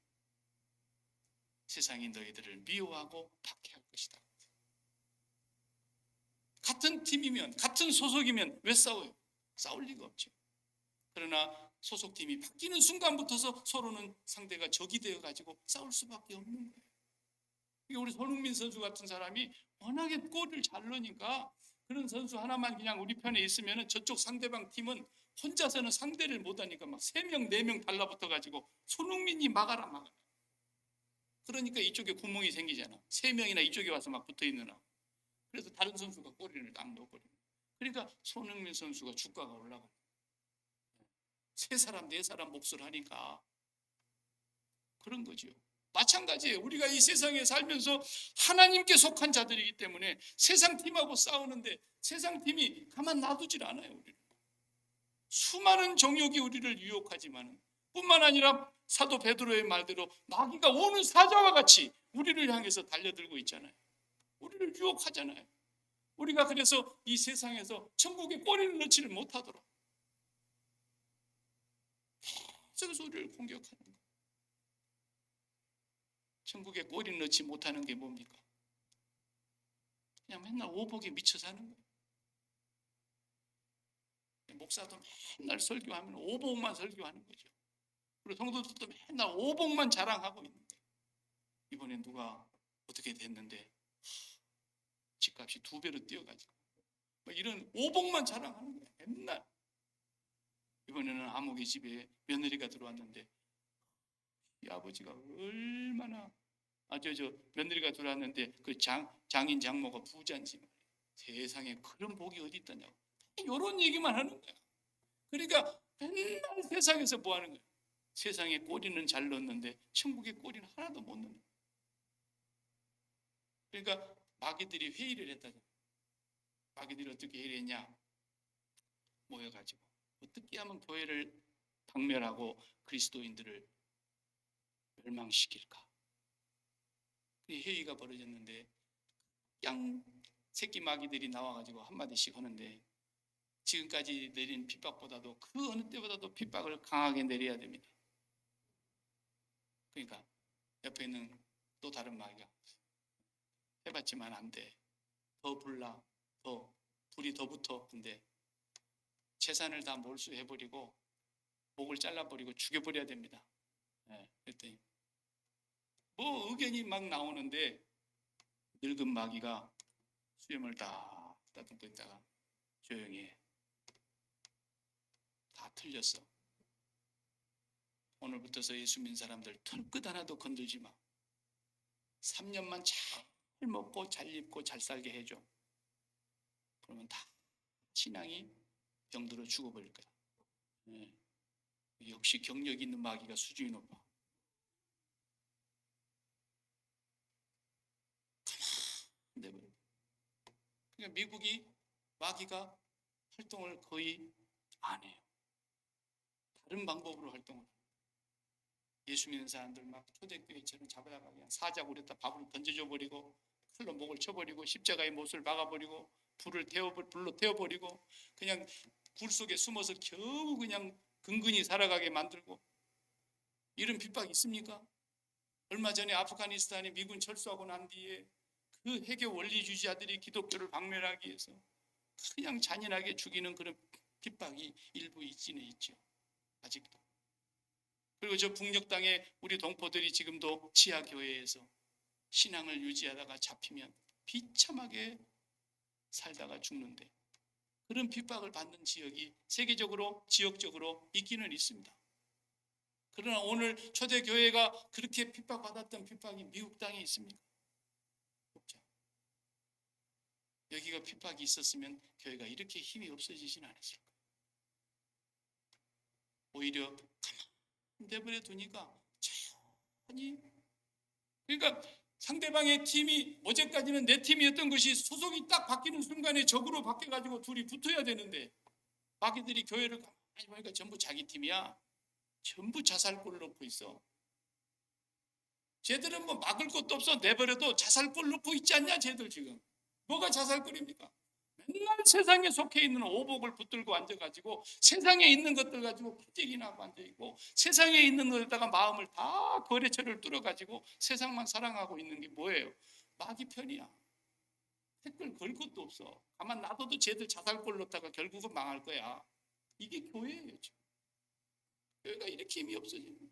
세상이 너희들을 미워하고 박해할 것이다. 같은 팀이면, 같은 소속이면 왜 싸워요? 싸울 리가 없죠. 그러나 소속팀이 바뀌는 순간부터 서로는 상대가 적이 되어가지고 싸울 수밖에 없는 거예요. 우리 손흥민 선수 같은 사람이 워낙에 골을 잘 넣으니까 그런 선수 하나만 그냥 우리 편에 있으면 저쪽 상대방 팀은 혼자서는 상대를 못하니까 막 3명, 4명 달라붙어가지고 손흥민이 막아라. 그러니까 이쪽에 구멍이 생기잖아. 3명이나 이쪽에 와서 막 붙어있느라. 그래서 다른 선수가 골을 딱 넣어버려요. 그러니까 손흥민 선수가 주가가 올라가요. 3사람, 4사람 몫을 하니까 그런 거죠. 마찬가지예요. 우리가 이 세상에 살면서 하나님께 속한 자들이기 때문에 세상 팀하고 싸우는데 세상 팀이 가만 놔두질 않아요. 우리를. 수많은 정욕이 우리를 유혹하지만 뿐만 아니라 사도 베드로의 말대로 마귀가 오는 사자와 같이 우리를 향해서 달려들고 있잖아요. 우리를 유혹하잖아요. 우리가 그래서 이 세상에서 천국에 꼬리를 넣지를 못하도록 계속해서 우리를 공격하는 거예요. 천국에 꼬리 넣지 못하는 게 뭡니까? 그냥 맨날 오복에 미쳐 사는 거예요. 목사도 맨날 설교하면 오복만 설교하는 거죠. 그리고 성도들도 맨날 오복만 자랑하고 있는 거예요. 이번에 누가 어떻게 됐는데 집값이 2배로 뛰어가지고 이런 오복만 자랑하는 거예요. 맨날. 이번에는 아무개 집에 며느리가 들어왔는데 이 아버지가 얼마나 며느리가 들어왔는데 그 장인 장모가 부자인지 세상에 그런 복이 어디 있다냐고 이런 얘기만 하는 거야. 그러니까 맨날 세상에서 뭐 하는 거야? 세상에 꼬리는 잘 넣는데 천국에 꼬리는 하나도 못 넣는 거야. 그러니까 마귀들이 회의를 했다잖아. 마귀들이 어떻게 회의를 했냐? 모여가지고 어떻게 하면 교회를 박멸하고 그리스도인들을 멸망시킬까? 회의가 벌어졌는데 양 새끼 마귀들이 나와가지고 한마디씩 하는데 지금까지 내린 핍박보다도 그 어느 때보다도 핍박을 강하게 내려야 됩니다. 그러니까 옆에 있는 또 다른 마귀가 해봤지만 안 돼. 더 불나. 불이 더 붙어. 근데 재산을 다 몰수해버리고 목을 잘라버리고 죽여버려야 됩니다. 그랬더니 뭐 의견이 막 나오는데 늙은 마귀가 수염을 다 따듬고 있다가 조용히 해. 다 틀렸어. 오늘부터서 예수 믿는 사람들 털끝 하나도 건들지 마. 3년만 잘 먹고 잘 입고 잘 살게 해줘. 그러면 다 신앙이 병들어 죽어버릴 거야. 역시 경력 있는 마귀가 수준이 높아. 가만히 그러니까 미국이 마귀가 활동을 거의 안 해요. 다른 방법으로 활동을 해요. 예수 믿는 사람들 막 초대교회처럼 잡아다가 그냥 사자굴에다 밥을 던져줘 버리고 칼로 목을 쳐버리고 십자가의 못을 박아버리고 불로 태워버리고 그냥 굴 속에 숨어서 겨우 그냥 근근히 살아가게 만들고 이런 핍박이 있습니까? 얼마 전에 아프가니스탄에 미군 철수하고 난 뒤에 그 해교 원리주의자들이 기독교를 박멸하기 위해서 그냥 잔인하게 죽이는 그런 핍박이 일부 있지는 있죠. 아직도. 그리고 저 북녘 땅에 우리 동포들이 지금도 지하교회에서 신앙을 유지하다가 잡히면 비참하게 살다가 죽는데 그런 핍박을 받는 지역이 세계적으로 지역적으로 있기는 있습니다. 그러나 오늘 초대교회가 그렇게 핍박받았던 핍박이 미국 땅에 있습니까? 없죠. 여기가 핍박이 있었으면 교회가 이렇게 힘이 없어지진 않았을 거예요. 오히려 가만히 내버려 두니까 조용히 그러니까 상대방의 팀이 어제까지는 내 팀이었던 것이 소속이 딱 바뀌는 순간에 적으로 바뀌어가지고 둘이 붙어야 되는데 마귀들이 교회를 가만히 보니까 전부 자기 팀이야. 전부 자살골을 넣고 있어. 쟤들은 뭐 막을 것도 없어. 내버려도 자살골 넣고 있지 않냐 쟤들 지금. 뭐가 자살골입니까? 맨날 세상에 속해 있는 오복을 붙들고 앉아가지고 세상에 있는 것들 가지고 부재기나고 앉아있고 세상에 있는 것에다가 마음을 다 거래처를 뚫어가지고 세상만 사랑하고 있는 게 뭐예요? 마귀 편이야. 댓글 걸 것도 없어. 가만 놔둬도 쟤들 자살골 넣다가 결국은 망할 거야. 이게 교회예요 지금. 교회가 이렇게 힘이 없어지는 거예요.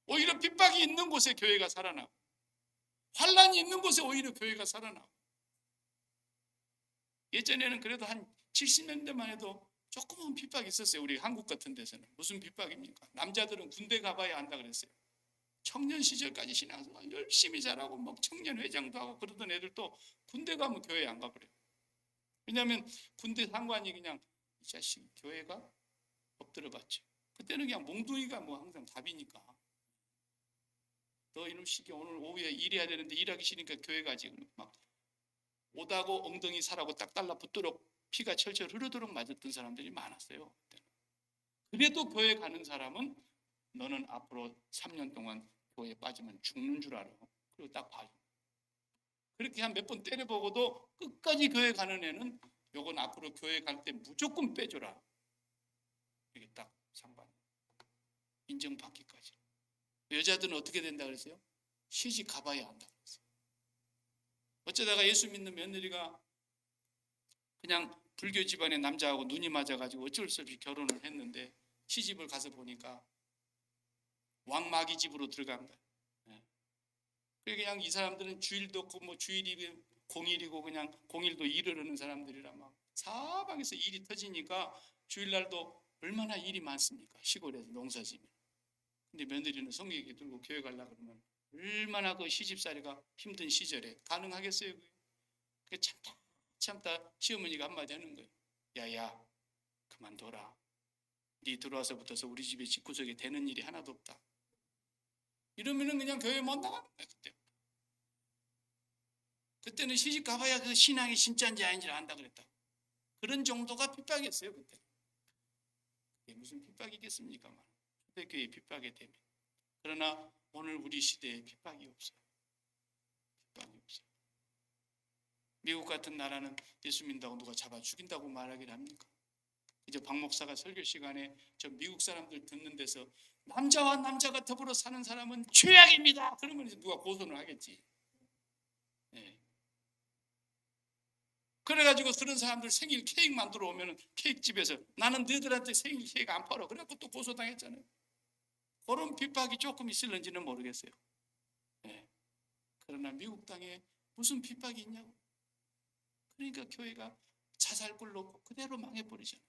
오히려 핍박이 있는 곳에 교회가 살아나고 환란이 있는 곳에 오히려 교회가 살아나고. 예전에는 그래도 한 70년대만 해도 조금은 핍박이 있었어요. 우리 한국 같은 데서는. 무슨 핍박입니까? 남자들은 군대 가봐야 한다 그랬어요. 청년 시절까지 신앙생활 열심히 잘하고 막 청년 회장도 하고 그러던 애들도 군대 가면 교회 안 가버려요. 왜냐하면 군대 상관이 그냥 이 자식 교회가 엎드려 봤죠. 그때는 그냥 몽둥이가 뭐 항상 답이니까. 너 이놈 시기 오늘 오후에 일해야 되는데 일하기 싫으니까 교회 가지. 막 오다고 엉덩이 살하고 딱 달라붙도록 피가 철철 흐르도록 맞았던 사람들이 많았어요. 그래도 교회 가는 사람은 너는 앞으로 3년 동안 교회에 빠지면 죽는 줄 알아. 그리고 딱 봐줘. 그렇게 한 몇 번 때려보고도 끝까지 교회 가는 애는 요건 앞으로 교회 갈 때 무조건 빼줘라. 이게 딱 상관. 인정받기까지. 여자들은 어떻게 된다 그랬어요? 시집 가봐야 한다 그랬어요. 어쩌다가 예수 믿는 며느리가 그냥 불교 집안의 남자하고 눈이 맞아가지고 어쩔 수 없이 결혼을 했는데 시집을 가서 보니까 왕마귀 집으로 들어간 거예요. 그냥 이 사람들은 주일도 없고 뭐 주일이 공일이고 그냥 공일도 일을 하는 사람들이라 막 사방에서 일이 터지니까 주일날도 얼마나 일이 많습니까? 시골에서 농사지면. 근데 며느리는 성경에 들고 교회 가려고 그러면 얼마나 그 시집살이가 힘든 시절에 가능하겠어요? 그게 참다 시어머니가 한마디 하는 거예요. 야야 그만둬라. 네 들어와서부터서 우리 집에 집구석에 되는 일이 하나도 없다. 이러면은 그냥 교회 못 나가는 거야 그때. 그때는 시집 가봐야 그 신앙이 진짜인지 아닌지를 안다 그랬다. 그런 정도가 핍박이었어요 그때. 그게 무슨 핍박이겠습니까? 초대교회 핍박이 되면. 그러나 오늘 우리 시대에 핍박이 없어요. 핍박이 없어요. 미국 같은 나라는 예수 믿는다고 누가 잡아 죽인다고 말하긴 합니까? 이제 박 목사가 설교 시간에 저 미국 사람들 듣는 데서 남자와 남자가 더불어 사는 사람은 죄악입니다. 그러면 이제 누가 고소를 하겠지. 네. 그래가지고 그런 사람들 생일 케이크 만들어 오면 케이크 집에서 나는 너희들한테 생일 케이크 안 팔아. 그래갖고 또 고소당했잖아요. 그런 핍박이 조금 있을는지는 모르겠어요. 네. 그러나 미국 땅에 무슨 핍박이 있냐고. 그러니까 교회가 자살골 놓고 그대로 망해버리잖아요.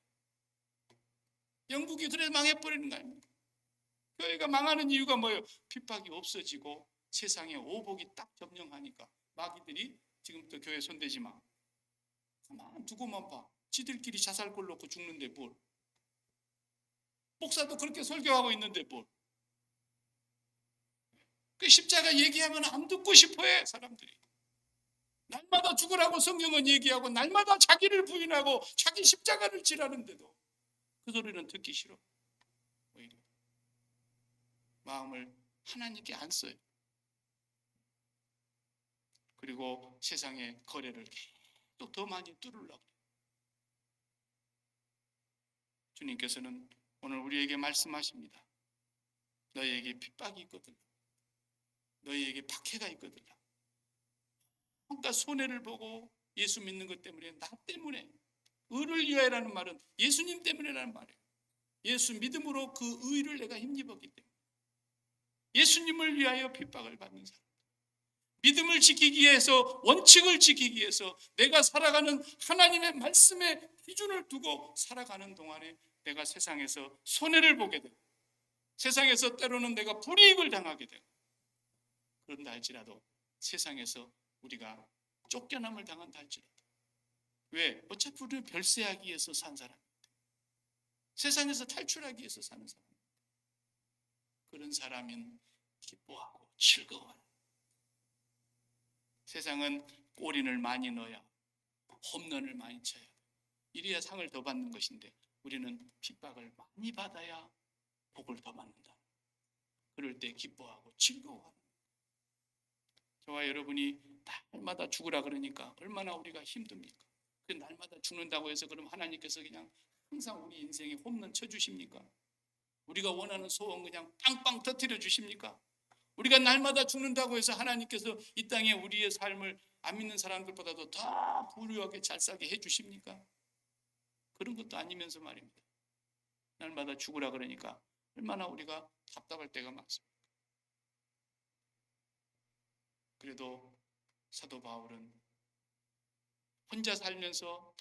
영국이 그래 망해버리는 거 아닙니까? 교회가 망하는 이유가 뭐예요? 핍박이 없어지고 세상에 오복이 딱 점령하니까 마귀들이 지금부터 교회 손대지 마. 가만 두고만 봐. 지들끼리 자살골 놓고 죽는데 뭘. 목사도 그렇게 설교하고 있는데 뭘. 그 십자가 얘기하면 안 듣고 싶어해 사람들이. 날마다 죽으라고 성경은 얘기하고 날마다 자기를 부인하고 자기 십자가를 지라는데도 그 소리는 듣기 싫어. 오히려 마음을 하나님께 안 써요. 그리고 세상의 거래를 계속 더 많이 뚫으려고. 주님께서는 오늘 우리에게 말씀하십니다. 너희에게 핍박이 있거든. 너희에게 박해가 있거든. 그러니까 손해를 보고 예수 믿는 것 때문에 나 때문에 의를 위하여라는 말은 예수님 때문에라는 말이에요. 예수 믿음으로 그 의를 내가 힘입었기 때문에 예수님을 위하여 핍박을 받는 사람. 믿음을 지키기 위해서 원칙을 지키기 위해서 내가 살아가는 하나님의 말씀의 기준을 두고 살아가는 동안에 내가 세상에서 손해를 보게 되고 세상에서 때로는 내가 불이익을 당하게 되고 그런다 할지라도 세상에서 우리가 쫓겨남을 당한다 할지라도 왜? 어차피 우리는 별세하기 위해서 산 사람입니다. 세상에서 탈출하기 위해서 사는 사람입니다. 그런 사람은 기뻐하고 즐거워하라. 세상은 골인을 많이 넣어야, 홈런을 많이 쳐야, 이래야 상을 더 받는 것인데, 우리는 핍박을 많이 받아야 복을 더 받는다. 그럴 때 기뻐하고 즐거워하는. 저와 여러분이 날마다 죽으라 그러니까 얼마나 우리가 힘듭니까? 그 날마다 죽는다고 해서 그럼 하나님께서 그냥 항상 우리 인생에 홈런 쳐주십니까? 우리가 원하는 소원 그냥 빵빵 터뜨려 주십니까? 우리가 날마다 죽는다고 해서 하나님께서 이 땅에 우리의 삶을 안 믿는 사람들보다도 더 부유하게 잘 살게 해주십니까? 그런 것도 아니면서 말입니다. 날마다 죽으라 그러니까 얼마나 우리가 답답할 때가 많습니다. 그래도 사도 바울은 혼자 살면서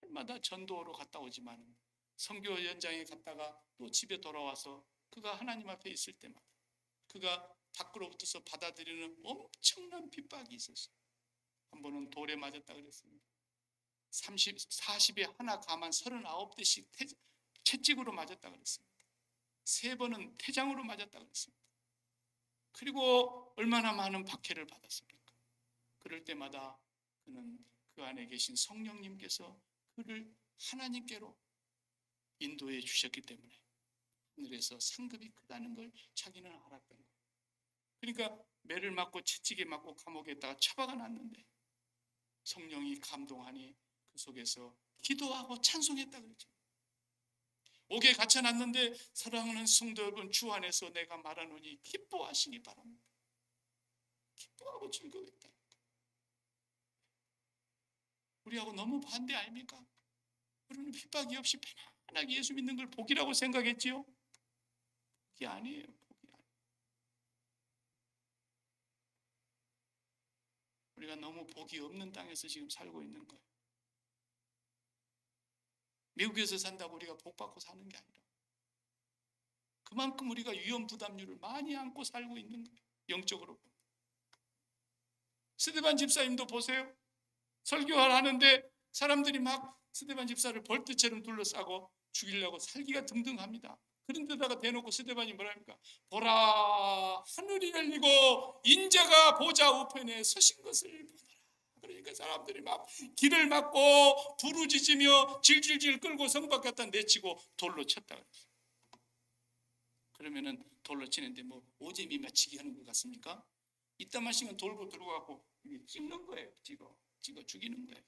날마다 전도로 갔다 오지만 선교 현장에 갔다가 또 집에 돌아와서 그가 하나님 앞에 있을 때마다 그가 밖으로부터서 받아들이는 엄청난 핍박이 있었어요. 한 번은 돌에 맞았다 그랬습니다. 40에 하나 가만 39대씩 채찍으로 맞았다 그랬습니다. 3번은 태장으로 맞았다 그랬습니다. 그리고 얼마나 많은 박해를 받았습니까? 그럴 때마다 그는 그 안에 계신 성령님께서 그를 하나님께로 인도해 주셨기 때문에 하늘에서 상급이 크다는 걸 자기는 알았던 거예요. 그러니까 매를 맞고 채찍에 맞고 감옥에다가 처박아 놨는데 성령이 감동하니 그 속에서 기도하고 찬송했다 그랬죠. 옥에 갇혀놨는데 사랑하는 성도 여러분, 주 안에서 내가 말하노니 기뻐하시기 바랍니다. 기뻐하고 즐거웠다. 우리하고 너무 반대 아닙니까? 우리는 핍박이 없이 편안하게 예수 믿는 걸 복이라고 생각했지요. 복이 아니에요. 복이 아니에요. 우리가 너무 복이 없는 땅에서 지금 살고 있는 거예요. 미국에서 산다고 우리가 복 받고 사는 게 아니라 그만큼 우리가 위험 부담률을 많이 안고 살고 있는 거예요. 영적으로. 스데반 집사님도 보세요. 설교를 하는데 사람들이 막 스데반 집사를 벌떼처럼 둘러싸고 죽이려고 살기가 등등합니다. 그런데다가 대놓고 스데반이 뭐랍니까? 보라, 하늘이 열리고 인자가 보좌 우편에 서신 것을 보노라. 그러니까 사람들이 막 길을 막고 부르짖으며 질질질 끌고 성 밖 갖다 내치고 돌로 쳤다 그랬어요. 그러면은 돌로 치는데 뭐 오재미 맞추기 하는 것 같습니까? 이따 마시면 돌고 들어가고 찍는 거예요. 찍어 죽이는 거예요.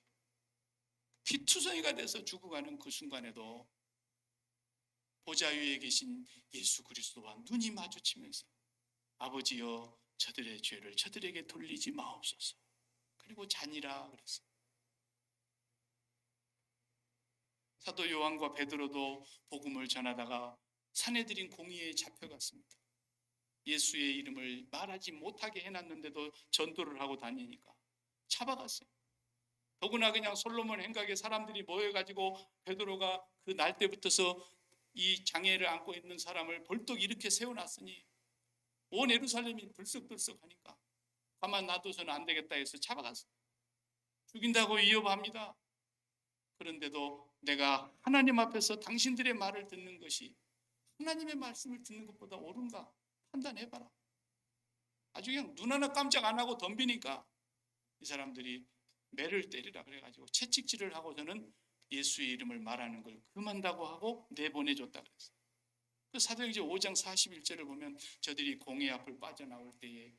피투성이가 돼서 죽어가는 그 순간에도 보좌 위에 계신 예수 그리스도와 눈이 마주치면서 아버지여 저들의 죄를 저들에게 돌리지 마옵소서. 그리고 잔이라 그랬어요. 사도 요한과 베드로도 복음을 전하다가 사내들인 공의에 잡혀갔습니다. 예수의 이름을 말하지 못하게 해놨는데도 전도를 하고 다니니까 잡아갔어요. 더구나 그냥 솔로몬 행각에 사람들이 모여가지고 베드로가 그 날 때부터서 이 장애를 안고 있는 사람을 벌떡 이렇게 세워놨으니 온 예루살렘이 들썩들썩하니까 가만 놔둬서는 안 되겠다 해서 잡아갔어요. 죽인다고 위협합니다. 그런데도 내가 하나님 앞에서 당신들의 말을 듣는 것이 하나님의 말씀을 듣는 것보다 옳은가 판단해봐라. 아주 그냥 눈 하나 깜짝 안 하고 덤비니까 이 사람들이 매를 때리라 그래가지고 채찍질을 하고서는 예수의 이름을 말하는 걸 금한다고 하고 내보내줬다 그랬어요. 그 사도행전 5장 41절을 보면 저들이 공회 앞을 빠져나올 때에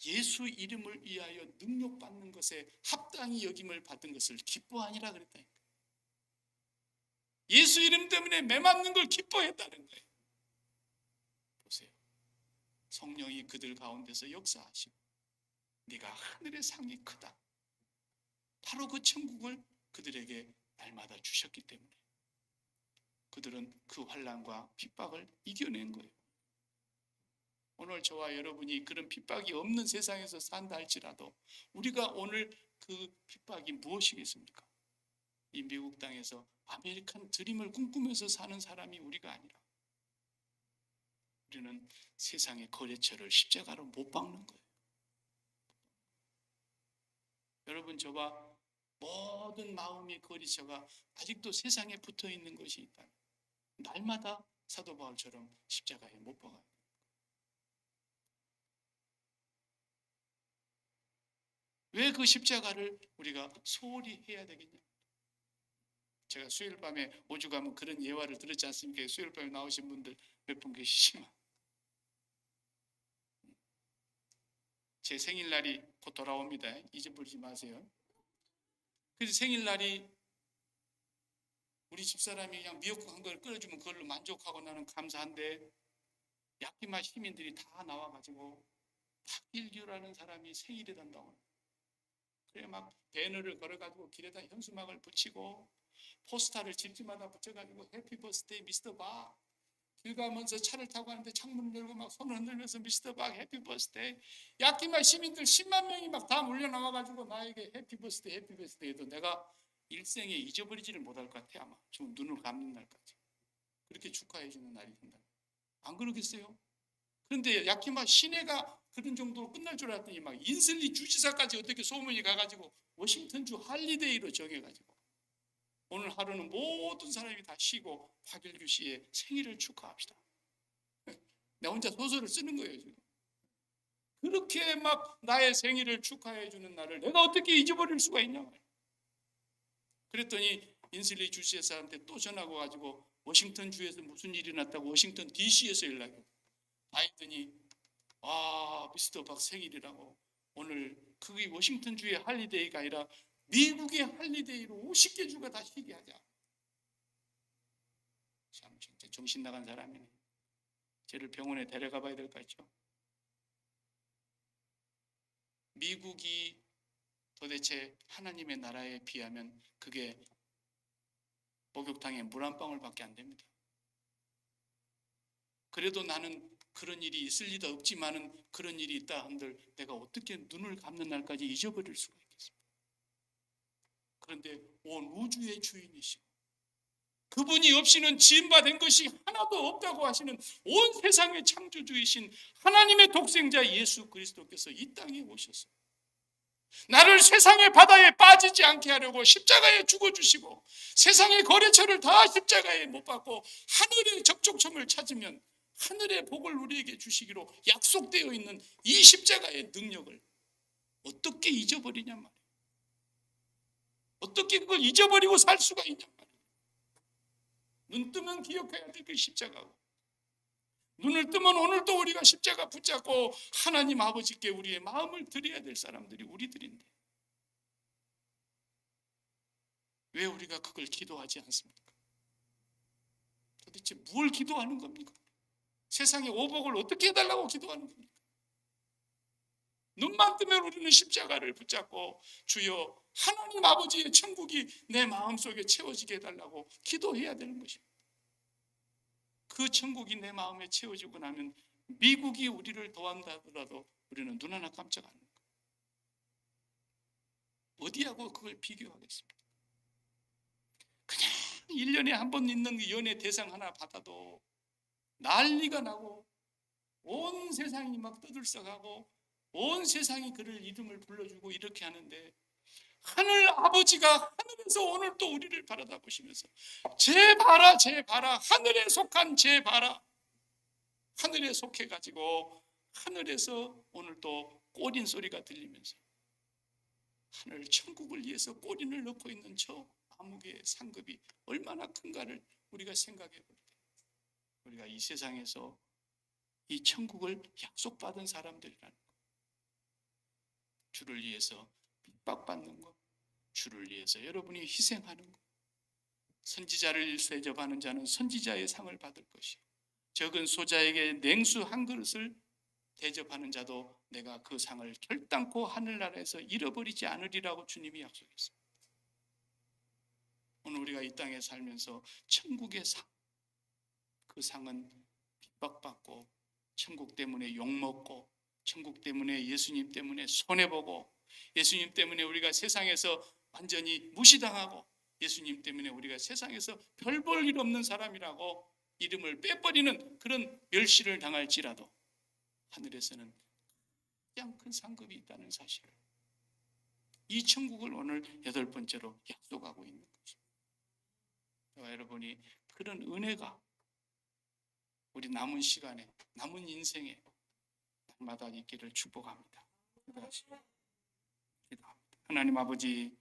예수 이름을 위하여 능력받는 것에 합당히 여김을 받은 것을 기뻐하니라 그랬다니까. 예수 이름 때문에 매 맞는 걸 기뻐했다는 거예요. 보세요. 성령이 그들 가운데서 역사하시고 네가 하늘의 상이 크다. 바로 그 천국을 그들에게 날마다 주셨기 때문에 그들은 그 환난과 핍박을 이겨낸 거예요. 오늘 저와 여러분이 그런 핍박이 없는 세상에서 산다 할지라도 우리가 오늘 그 핍박이 무엇이겠습니까? 이 미국 땅에서 아메리칸 드림을 꿈꾸면서 사는 사람이 우리가 아니라 우리는 세상의 거래처를 십자가로 못 박는 거예요. 여러분, 저와 모든 마음의 거리처가 아직도 세상에 붙어 있는 것이 있다. 날마다 사도 바울처럼 십자가에 못 박아요. 왜 그 십자가를 우리가 소홀히 해야 되겠냐? 제가 수요일 밤에 오죽하면 그런 예화를 들었지 않습니까? 수요일 밤에 나오신 분들 몇 분 계시지만 제 생일날이 곧 돌아옵니다. 잊어버리지 마세요. 그래서 생일날이 우리 집사람이 그냥 미역국 한 그릇 끓여주면 그걸로 만족하고 나는 감사한데 야키마 시민들이 다 나와가지고 박일규라는 사람이 생일이 된다고 그래 막 배너를 걸어가지고 길에다 현수막을 붙이고 포스터를 집집마다 붙여가지고 해피 버스데이 미스터 박 길 가면서 차를 타고 가는데 창문을 열고 막 손을 흔들면서 미스터 박 해피 버스데이 야키마 시민들 10만 명이 막 다 몰려 나와가지고 나에게 해피 버스데이 해도 내가 일생에 잊어버리지를 못할 것 같아. 아마 좀 눈을 감는 날까지 그렇게 축하해 주는 날이 된다. 안 그러겠어요? 그런데 야키마 시내가 그런 정도로 끝날 줄 알았더니 막 인슬리 주지사까지 어떻게 소문이 가가지고 워싱턴주 할리데이로 정해가지고 오늘 하루는 모든 사람이 다 쉬고 박일규 씨의 생일을 축하합시다. 나 혼자 소설을 쓰는 거예요 지금. 그렇게 막 나의 생일을 축하해 주는 날을 내가 어떻게 잊어버릴 수가 있냐 말이야. 그랬더니 인슬리 주지사한테 또 전화가 가지고 워싱턴 주에서 무슨 일이 났다고 워싱턴 DC에서 연락이 아이더니 미스터 박 생일이라고 오늘 그게 워싱턴 주의 할리데이가 아니라 미국의 할리데이로 50개 주가 다 쉬게 하자. 참 진짜 정신 나간 사람이네. 쟤를 병원에 데려가 봐야 될 것 같죠. 미국이 도대체 하나님의 나라에 비하면 그게 목욕탕에 물 한 방울밖에 안 됩니다. 그래도 나는 그런 일이 있을 리도 없지만은 그런 일이 있다 한들 내가 어떻게 눈을 감는 날까지 잊어버릴 수가 있겠습니까? 그런데 온 우주의 주인이시고 그분이 없이는 지음받은 것이 하나도 없다고 하시는 온 세상의 창조주이신 하나님의 독생자 예수 그리스도께서 이 땅에 오셔서 나를 세상의 바다에 빠지지 않게 하려고 십자가에 죽어주시고 세상의 거래처를 다 십자가에 못 받고 하늘의 접촉점을 찾으면 하늘의 복을 우리에게 주시기로 약속되어 있는 이 십자가의 능력을 어떻게 잊어버리냐 말이에요. 어떻게 그걸 잊어버리고 살 수가 있냐 말이에요. 눈 뜨면 기억해야 될 그 십자가고 눈을 뜨면 오늘도 우리가 십자가 붙잡고 하나님 아버지께 우리의 마음을 드려야 될 사람들이 우리들인데 왜 우리가 그걸 기도하지 않습니까? 도대체 뭘 기도하는 겁니까? 세상의 오복을 어떻게 해달라고 기도하는 겁니까? 눈만 뜨면 우리는 십자가를 붙잡고 주여 하나님 아버지의 천국이 내 마음속에 채워지게 해달라고 기도해야 되는 것입니다. 그 천국이 내 마음에 채워지고 나면 미국이 우리를 도한다 하더라도 우리는 눈 하나 깜짝 안 합니다. 어디하고 그걸 비교하겠습니까? 그냥 1년에 한 번 있는 그 연예 대상 하나 받아도 난리가 나고 온 세상이 막 떠들썩하고 온 세상이 그를 이름을 불러주고 이렇게 하는데 하늘 아버지가 하늘에서 오늘 또 우리를 바라다 보시면서 제 봐라 하늘에 속한 제 봐라 하늘에 속해가지고 하늘에서 오늘 또 꼬린 소리가 들리면서 하늘 천국을 위해서 꼬린을 넣고 있는 저 암흑의 상급이 얼마나 큰가를 우리가 생각해 볼 때 우리가 이 세상에서 이 천국을 약속받은 사람들이라는 것, 주를 위해서 핍박받는 것, 주를 위해서 여러분이 희생하는 것, 선지자를 대접하는 자는 선지자의 상을 받을 것이요 적은 소자에게 냉수 한 그릇을 대접하는 자도 내가 그 상을 결단코 하늘나라에서 잃어버리지 않으리라고 주님이 약속했습니다. 오늘 우리가 이 땅에 살면서 천국의 상, 그 상은 핍박받고 천국 때문에 욕먹고 천국 때문에 예수님 때문에 손해보고 예수님 때문에 우리가 세상에서 완전히 무시당하고 예수님 때문에 우리가 세상에서 별 볼 일 없는 사람이라고 이름을 빼버리는 그런 멸시를 당할지라도 하늘에서는 가장 큰 상급이 있다는 사실을 이 천국을 오늘 8번째로 약속하고 있는 것입니다. 저와 여러분이 그런 은혜가 우리 남은 시간에 남은 인생에 날마다 있기를 축복합니다. 기도하시죠. 기도. 하나님 아버지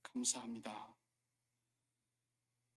감사합니다.